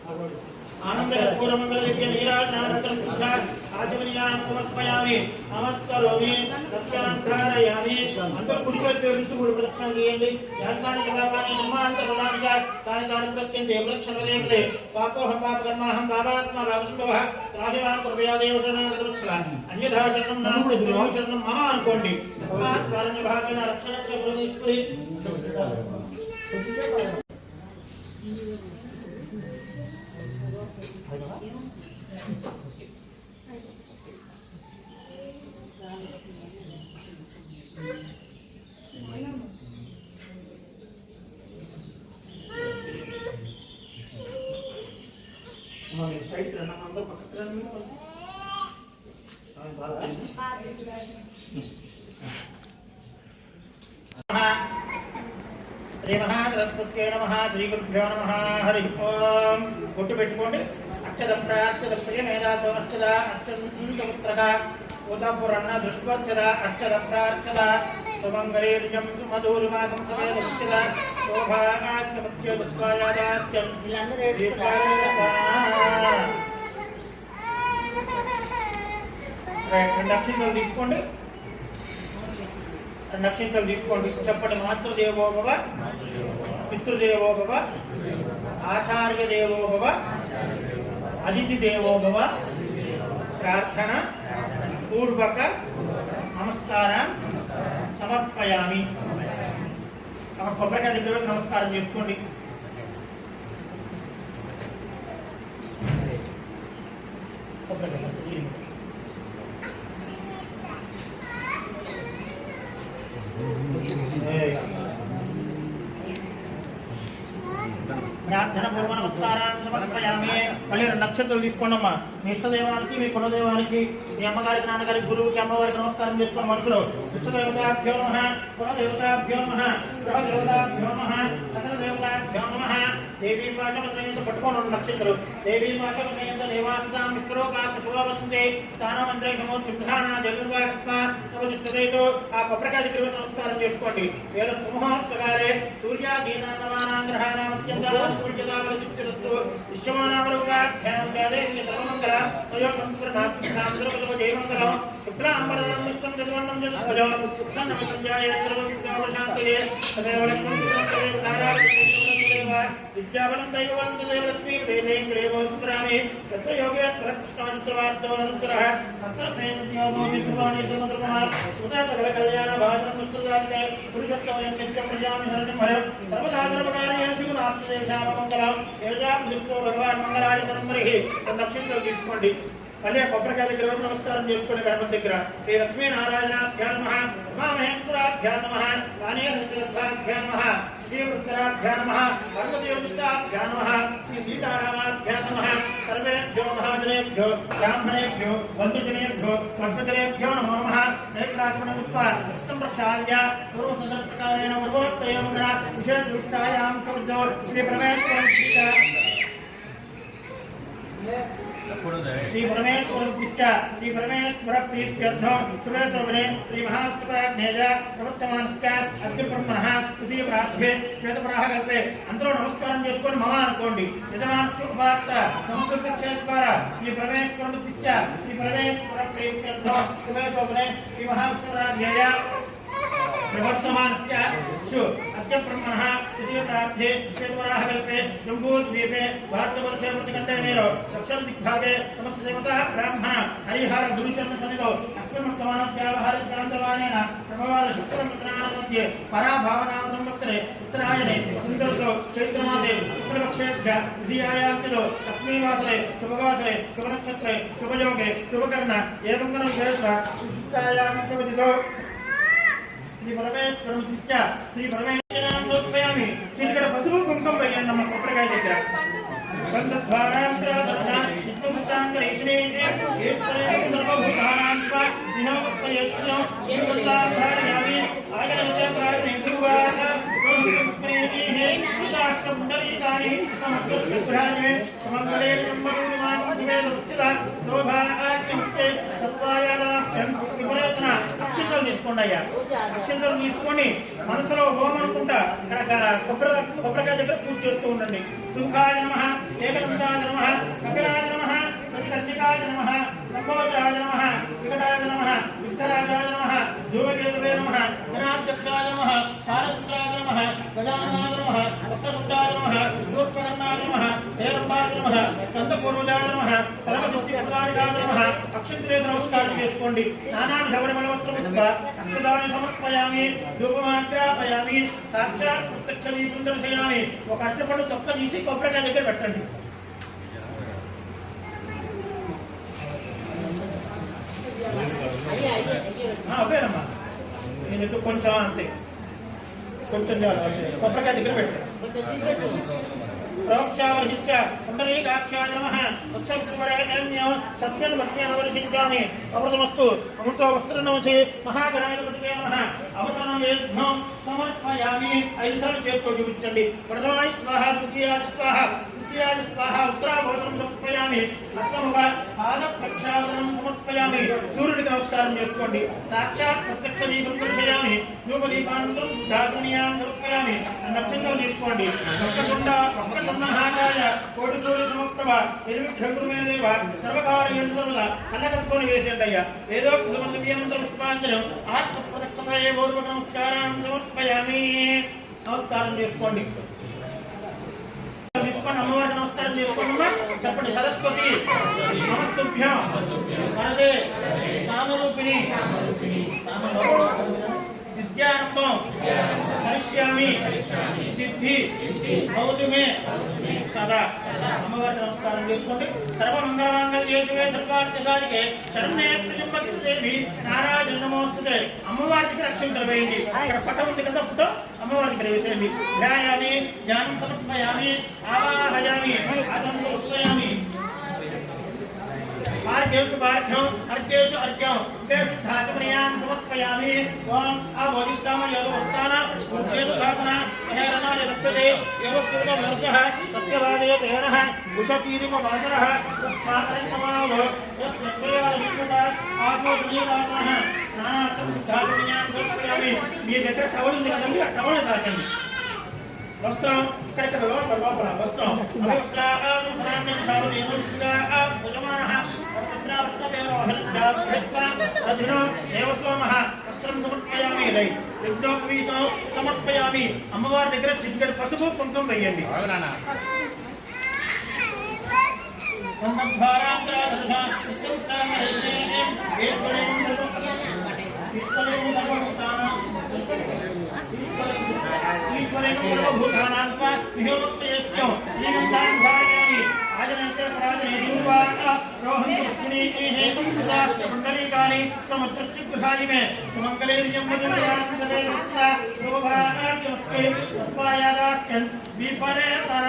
आनंदपूर्वमंगलदिव्य नीराजनानंतरं शुद्धा आचमनीयां समर्पयामि नमस्करोमि रक्षां धारयामि अंतर कुडिवैపు విరుచుకుడు ప్రదక్షిణ చేయండి యాజ్ఞానిక భాగాన్ని నిర్మాంత ప్రదానిగా దాని ప్రత్యంతే ప్రదక్షిణ చేయండి పాపోహం పాపకర్మాహం పాపాత్మ భావస్వః త్రాహివాన్ కృపయా దేవశరణాగతవత్సల అన్యథా శరణం నాస్తి దుర్గం శరణం మమ అనుకోండి తస్మాత్ కారణ్య భాగేన రక్షణచ్చ ప్రదీశ్వరి साइड रहना अंदर पकड़ रहना श्री महागणपतये नमः श्री गुरुभ्यो नमः हरि ओम गुट्टु पेट्टुकोंडि अक्षद प्राक्षद प्रियमेदातो अक्षद अक्षन्तपुत्रक उदपुरन्न दृष्टवर्चद अक्षद प्राक्षद सुमंगलीर्यं सुमधुरिमाकं समेत अक्षद शोभाग्यमस्य दुःखायादात्यं नक्षत्रं తీసుకోండి నక్షత్రం తీసుకోండి చెప్పండి మాతృదేవో భవ పితృదేవో భవ ఆచార్య దేవో భవ అతిథి దేవో భవ ప్రార్థన పూర్వక నమస్కారం సమర్పయామి అక్కడ కొబ్బరికాయ దగ్గర నమస్కారం చేసుకోండి ప్రార్థన పూర్వ నమస్కారాన్ని సమర్పయామి మళ్ళీ రెండు నక్షత్రాలు తీసుకోండమ్మా మీ ఇష్టదేవానికి మీ కులదేవానికి మీ అమ్మగారికి నాన్నగారికి గురువుకి అమ్మవారికి నమస్కారం చేసుకోండి మనసులో ఇష్టదేవతాభ్యో నమః కులదేవతాభ్యో నమః గృహదేవతాభ్యో నమః సకల దేవతాభ్యో నమః దేవీ భాష పట్టుకోండి రెండు నక్షత్రాలు దేవీ భాష దేవాస్తాం విశ్వలోకాత్మ శుభవంతే స్థానమంత్రే సమోత్సాన జగర్వాస్మ నమస్కృతేతో ఆ కొబ్బరికాయ దగ్గర నమస్కారం చేసుకోండి వేద సుముహూర్తకాలే సూర్యాదీనాన్నమానాగ్రహానామత్యంత విశ్వమానామరుగాభ్యాం వేదే సర్వమంగళ తయో సంస్కృతాభ్యాం జయమంగళం శుక్లాంబరదం విష్ణుం జగవన్నం జగద్భజో సుఖన్నమసంజాయ సర్వవిద్యావశాంతయే తదేవ లక్ష్మీ విద్యాబలం దైవబలం తదేవ లక్ష్మీ దేవేంద్రేవోస్మరామి తత్ర యోగేశ్వర కృష్ణాంతవార్తవనంతరః తత్ర ప్రేమయోగో విద్వాని సమద్రమః ఉదా సకల కళ్యాణ భాజనం ముక్తదాతే పురుషోత్తమయం నిత్యం ప్రజామి శరణం భయం సర్వదా సర్వకార్యేషు నాస్తి దేశామ మంగళం ఏజాం దిష్టో భగవాన్ మంగళాయతనం హరి నక్షత్రం తీసుకోండి మళ్ళీ కొబ్బరికాయ దగ్గర నమస్కారం చేసుకోండి గణపతి దగ్గర శ్రీ లక్ష్మీనారాయణాభ్యాం నమః ఉమామహేశ్వరాభ్యాం నమః కాళీయభ్యాం నమః శ్రీవృత్తరాభ్యాం నమః పార్వతీవిష్టాభ్యాం నమః శ్రీ సీతారామాభ్యాం నమః సర్వేభ్యో మహాజనేభ్యో బ్రాహ్మణేభ్యో బంధుజనేభ్యో సర్వజనేభ్యో నమో నమః నేత్రాచమనముత్వా హస్తం ప్రక్షాళ్య పూర్వసంకల్పకారేణ పూర్వోత్తయోగర విశేషదృష్టాయాం సమృద్ధో శ్రీ పరమేశ్వరం श्री परमेश्वर प्रीत्यर्थम शुभे शोभने श्री महाष्टप्राज्ञेय प्रवर्तमानस्य अग्निब्रह्मणः तृतीय प्रार्थ्ये श्वेतपराहकल्पे अंतरो नमस्कारं చేసుకొని మమ అనుకోండి యజమానస్య ఉపాత్త సంస్కృత క్షేత్ర श्री परमेश्वर प्रीत्यर्थम शुभे शोभने श्री महाष्टप्राज्ञेय प्रवर्तमानस्य अग्निब्रह्मणः तृतीय प्रार्थ्ये श्वेतपराहकल्पे जम्बूद्वीपे भारतवर्षे प्रतिकण्ठे मेरो दक्षिण दिग्भागे समस्त देवता ब्राह्मण हरिहर गुरुचरण सन्निधौ अस्मिन्मुक्तमानव्यावहारिकान्तवानेन प्रभवाद शुक्रमित्राणां मध्ये पराभावनां संवत्सरे उत्तरायणे सुन्दरसो चैत्रमासे शुक्लपक्षेभ्य द्वितीयायान्तिलो अस्मिन्वासरे शुभवासरे शुभनक्षत्रे शुभयोगे शुभकर्ण एवं विशेष विशिष्टायां शुभदितो श्री परमेश्वरं दिष्टा श्री परमेश्वरां लोकयामि चिलकड़ पसुरु कुंकुम वेयंడి ನಮ್ಮ ಕೊಪ್ಪರಕಾಯ దగ్గర ಬಂಧದ್ವಾರಾಂತರದರ್ಶನ ನಿತ್ಯಮುಷ್ಟಾಂಗರೇಷಣೆ ಈಶ್ವರೇ ಸರ್ವಭೂತಾನಾಂ ಸ್ವ ದಿನೋಪಯಶ್ನೋ ಏಕದಾಧಾರಯಾಮಿ ಆಗಲೇ ಪ್ರಾರ್ಥನೆ ಗುರುವಾರ ಗೋವಿಂದಸ್ಮರೇಹಿ ಉದಾಷ್ಟಮಂಡಲೀಕಾನಿ ಸಮಗ್ರಭ್ರಾಜೆ ಸಮಂಗಲೇ ಬ್ರಹ್ಮಗುರುಮಾನ್ ಉಪೇದಸ್ಥಿತ ಶೋಭಾಗ್ಯಮುಕ್ತೆ సత్వాయాదాభ్యం విపరీతన అక్షంతలు తీసుకోండి అయ్యా అక్షంతలు తీసుకొని మనసులో ఓం అనుకుంటా ఇక్కడ కొబ్బరికాయ దగ్గర పూజ చేస్తూ ఉండండి సుఖాయ నమః ఏకదంతాయ నమః కపిలాయ నమః ప్రతిసర్జికాయ నమః లంబోదరాయ నమః వికటాయ నమః విఘ్నరాజాయ నమః ధూమకేతువే నమః గణాధ్యక్షాయ నమః సారథ్యాయ నమః గజాననాయ నమః వక్రతుండాయ నమః శూర్పకర్ణాయ నమః హేరంబాయ నమః స్కందపూర్వజాయ నమః సర్వశక్తిప్రదాయ నమః అక్షంత్రే నమస్కారం చేసుకోండి స్నానాభిధవనమలవస్త్రముద్భ అక్షదాన్ని సమర్పయామి ధూపమాగ్రాపయామి సాక్షాత్ ప్రత్యక్ష దీపం దర్శయామి ఒక అష్టపడు తొక్క తీసి కొబ్బరికాయ దగ్గర పెట్టండి అవేనమ్మా నేను కొంచెం అంతే కొంచెం కొబ్బరికాయ దగ్గర పెట్టండి ప్రోక్షావర్హిత్య పుండరీకాక్షాయ నమః ఉత్సవరేణ్యం సత్యం భక్త్యావర్షించామి అమృతమస్తు అమృతో వస్త్రనోసి మహాగణాధిపతికే నమః అవసరం యజ్ఞం సమర్పయామి 5 సార్లు చేతితో చూపించండి ప్రథమాయ స్వాహ ద్వితీయాయ స్వాహ తృతీయాయ స్వాహ ఉత్తరాభోజనం సమర్పయామి అష్టముఖ పాద ప్రక్షాళనం సమర్పయామి సూర్యుడికి నమస్కారం చేసుకోండి సాక్షాత్ ప్రత్యక్ష దీపం దర్శయామి ధూపదీపానంతరం ధాతునియాం సమర్పయామి నక్షత్రం తీసుకోండి మహాకాయ కోటి సూర్య సమప్రభ ఎనిమిదేవ సర్వకార్యంతర్వద కన్నకత్తుని వేసేయండి అయ్యా ఏదో కృతమంత్ర పుష్పాంజనం ఆత్మ ప్రదక్షిణాయ పూర్వక నమస్కారం సమర్పయామి నమస్కారం చేసుకోండి అమ్మవారికి నమస్కారం చేసుకోండి చెప్పండి సరస్వతి నమస్తుభ్యం వరదే జ్ఞానరూపిణి విద్యారంభం కరిష్యామి సిద్ధి భవతు మే సదా అమ్మవారికి నమస్కారం చేసుకోండి సర్వమంగళమాంగళ్యేషువే సర్వార్థసాధికే శరణ్యే త్ర్యంబకే దేవి నారాయణ నమోస్తుతే అమ్మవారికి రక్షణ వేయండి ఇక్కడ ఫోటో ఉంది కదా ఫోటో అమ్మవారికి వేసేయండి ధ్యాయామి ధ్యానం సమర్పయామి ఆవాహయామి ఆదం సమర్పయామి ఆర్ఘ్యేషు బార్ఘ్యం అర్ఘ్యేషు అర్ఘ్యం శుద్ధాచమనీయాం సమర్పయామి ఓం ఆభోజిష్టామ యోగవస్థాన ఉర్జేతు ధాతన హేరణాయ రక్షతే యోగస్థూతమర్గః తస్య వాదయే తేనః ఉషపీరిమ వాసరః తస్మాత్రైకమావో యస్యక్షయాయ విష్ణుత ఆత్మోపనీయాత్మః స్నానార్థం శుద్ధాచమనీయాం సమర్పయామి మీ దగ్గర టవల్ ఉంది కదండి ఆ టవల్ తాకండి వస్త్రం ఇక్కడ లోపల లోపల వస్త్రం వస్త్రం సమర్పయామి యజ్ఞోపవీతం సమర్పయామి అమ్మవారి దగ్గర చిక్కడి పసుపు కుంకుమ వేయండి ఈశ్వరేణ సర్వభూతానాం విహోమత్యస్త్యం శ్రీగంధాం ధారయామి ఆజనంతే ప్రాజనే దీవాః రోహంతుష్ణి హేమంతదాశ్చ పుండరీకాని సముద్రస్య గృహాయిమే సుమంగళైర్యం వదుర్యాం సవేరస్త శోభాకార్యమస్తే తత్వాయాదాఖ్యం విపరేతన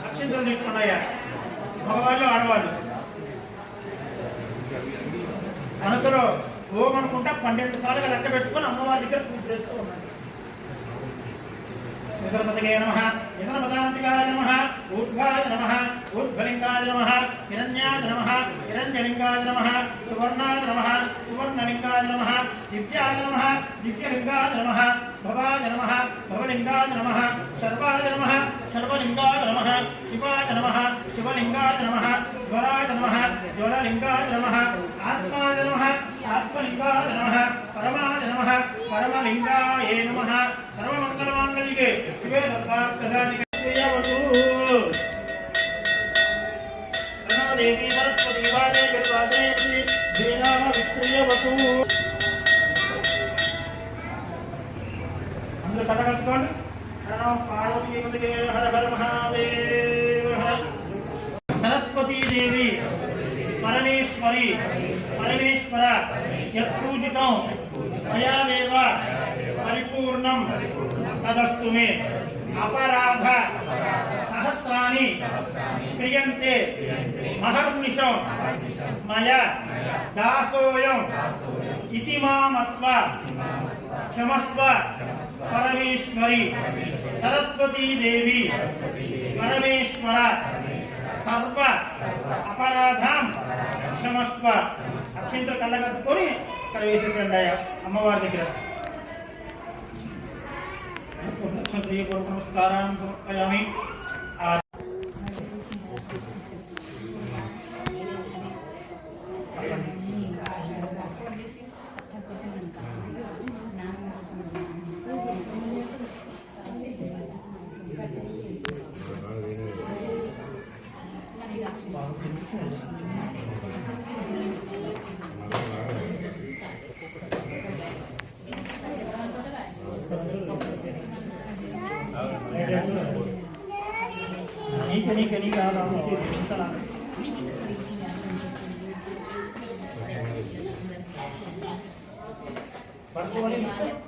అక్షంతలు తీసుకున్నాయా మగవాళ్ళు ఆడవాళ్ళు మనసులో ఓం అనుకుంటా 12 సార్లు లెక్క పెట్టుకొని అమ్మవారి దగ్గర పూజ చేస్తూ ఉన్నాడు నిద్రపతగే నమః నిద్రపదాంతికాయ నమః ఊర్ధ్వాయ నమః ఊర్ధ్వలింగాయ నమః హిరణ్యాయ నమః హిరణ్యలింగాయ నమః సువర్ణాయ నమః సువర్ణలింగాయ నమః దివ్యాయ నమః దివ్యలింగాయ నమః భవాయ నమః భవలింగాయ నమః సర్వాయ నమః సర్వలింగాయ నమః శివాయ నమః శివలింగాయ నమః జ్వరాయ నమః జ్వరలింగాయ నమః ఆత్మాయ నమః ఆత్మలింగాయ నమః పరమాయ నమః పరమలింగాయ నమః సర్వమంగళమాంగళ్యే శివే సర్వార్థసాధికే దేవి సరస్వతి వాదే గర్వాదే ధీనామ విక్రియవతు అందరూ కట్టగట్టుకోండి పార్వతీ హర హర మహాదేవ సరస్వతీ దేవి పరమేశ్వరి పరమేశ్వర యత్పూజితం మయా దేవ పరిపూర్ణం తదస్తు మే అపరాధ సహస్రాణి క్రియంతే మహర్నిశం మయా దాసోయం ఇతి మామత్వ క్షమస్వ పరమేశ్వరి సరస్వతీ దేవి పరమేశ్వర సర్వ అపరాధం క్షమస్వ అక్షంతలు కళ్ళగట్టుకొని ఇక్కడ వేసేసండి అమ్మవారి దగ్గర నమస్కారం సమర్పయామి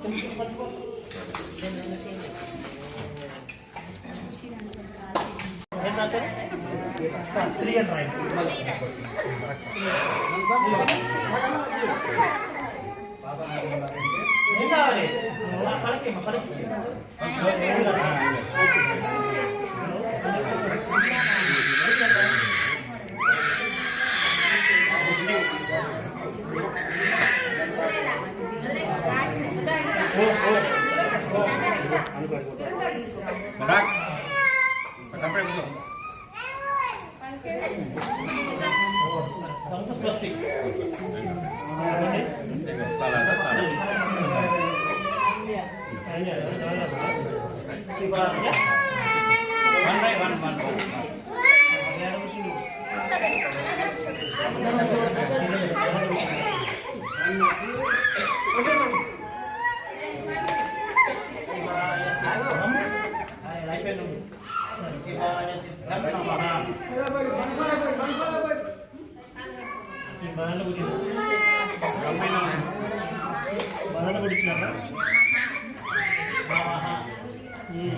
నీకు పట్టుకోవాలి శ్రీ అండ్ రైట్ ఏం కావాలి పలికి పలికి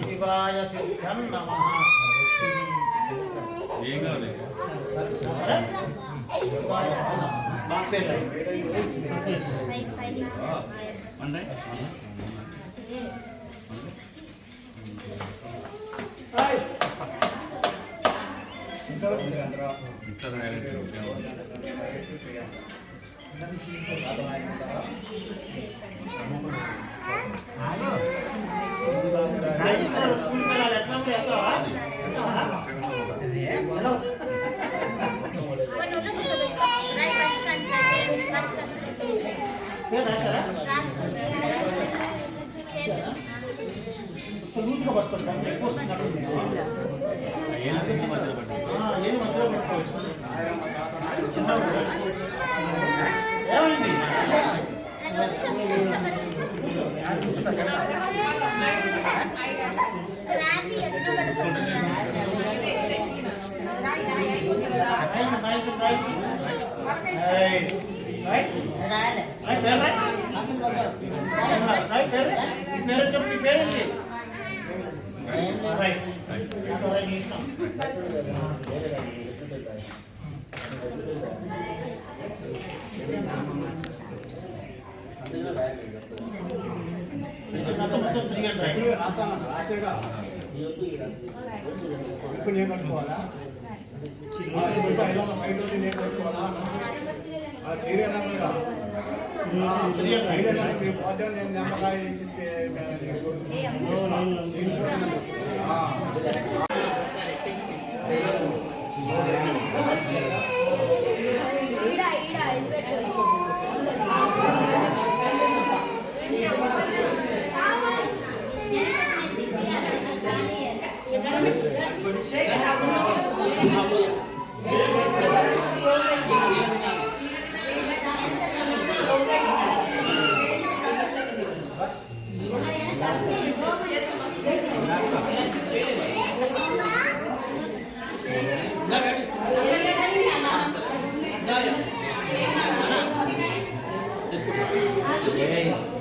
శివాయ సిద్ధం నమః ఇప్పుడు నేను కట్టుకోవాలా సీరియల్ Hey.